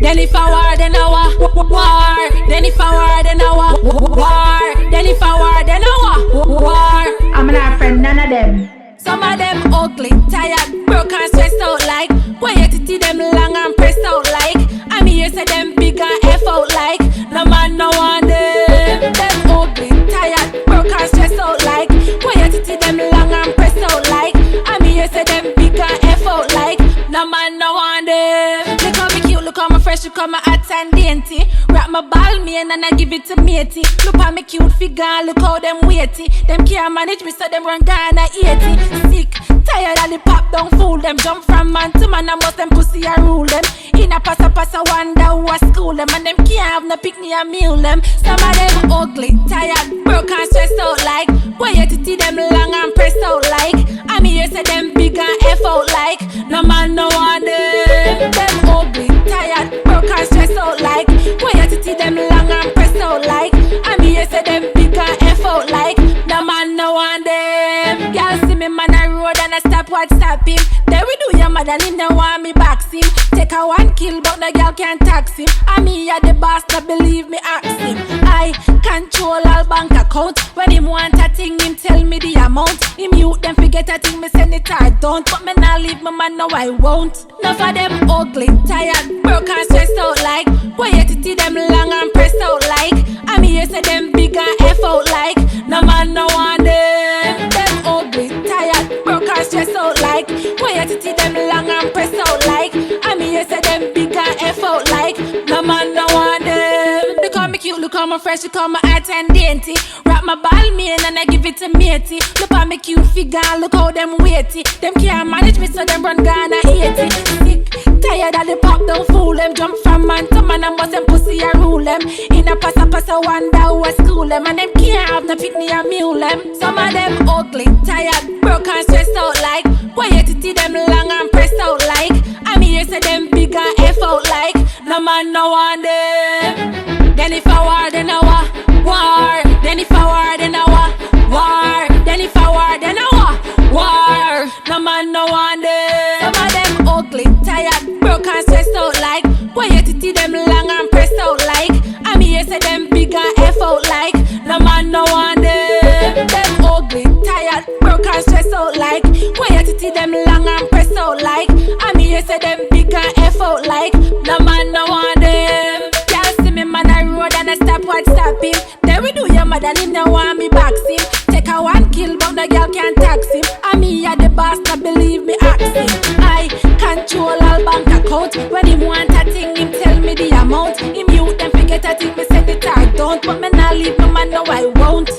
Then if I war, then I war. Then if I war, then I war. Then if I war, then I war. I'm not a friend, none of them. Some of them ugly, tired, broke and stressed out like. When you titty them long and pressed out like. I mean you say them big and F out like. No man no one them. Them ugly, tired, broke and stressed out like. When you titty them long and pressed out like. I mean you say them big and F out like. No man no one them. Look how me cute, look how me fresh, look how me hot and dainty. Wrap my ball me and I give it to matey. Look how me cute figure, look how them weighty. Them can't manage me so them run Ghana 80. Sick, tired of the pop, don't fool them. Jump from man to man, I must them pussy I rule them. In a pass I wonder who I school them. And them can't have no pick me a meal them. Some of them ugly, tired, broke and stressed out like. When you titty them long and pressed out like. I mean you say them big and F out like. No man no one them. Them ugly, tired, broke and stressed out like. When you titty them long and pressed out like. I mean you say them big and F out like. No man no one them. Y'all see me man a road and I stop WhatsApp him. Then we do your mad and him don't want me box him. Take a one kill but the girl can't tax him. I mean ya the boss not believe me ask him. I control all bank account. When him want a thing him tell me the amount. Him mute them forget a thing me send it I don't. But me not leave my man no I won't. Enough of them ugly, tired, broke and stressed out like. When you titty them long and pressed out like. I mean you say them big and F out like. No man no one them. Them ugly, tired, broke and stressed out like. When you titty them long and pressed out like. I mean you say them big and F out like. No man no one them. Look how me cute, look how me fresh, look how me hot and dainty. Wrap my ball me and I give it to matey. Look how me cute figure, look how them weighty. Them can't manage me so them run Ghana 80. Sick, tired of the pop, don't fool them. Jump from man to man, I must them pussy I rule them. In a pass I wonder who I school them. And them can't have no pick me a mule them. Some of them ugly, tired, broke and stressed out like. When you titty them long and pressed out like. I mean you say them big and F out like. No man no one them. Then if I war, then I war. Then if I war, then I war. Then if I war, then I war. No man no one them. Some of them ugly, tired, broke and stressed out like. When you titty them long and pressed out like. I mean you say them big and F out like. No man no one them. Them ugly, tired, broke and stressed out like. When you titty them long and pressed out like. I mean you say them big and F out like. No man no one them. Y'all see me man a road and I stop WhatsApp him. Then we do your mad and him no want me box him. Take a one kill but the girl can't tax him. I mean ya the boss not believe me ask him. I control all bank account. When him want a thing him tell me the amount. Him mute them forget a thing me send it I don't. But me not leave my man no I won't.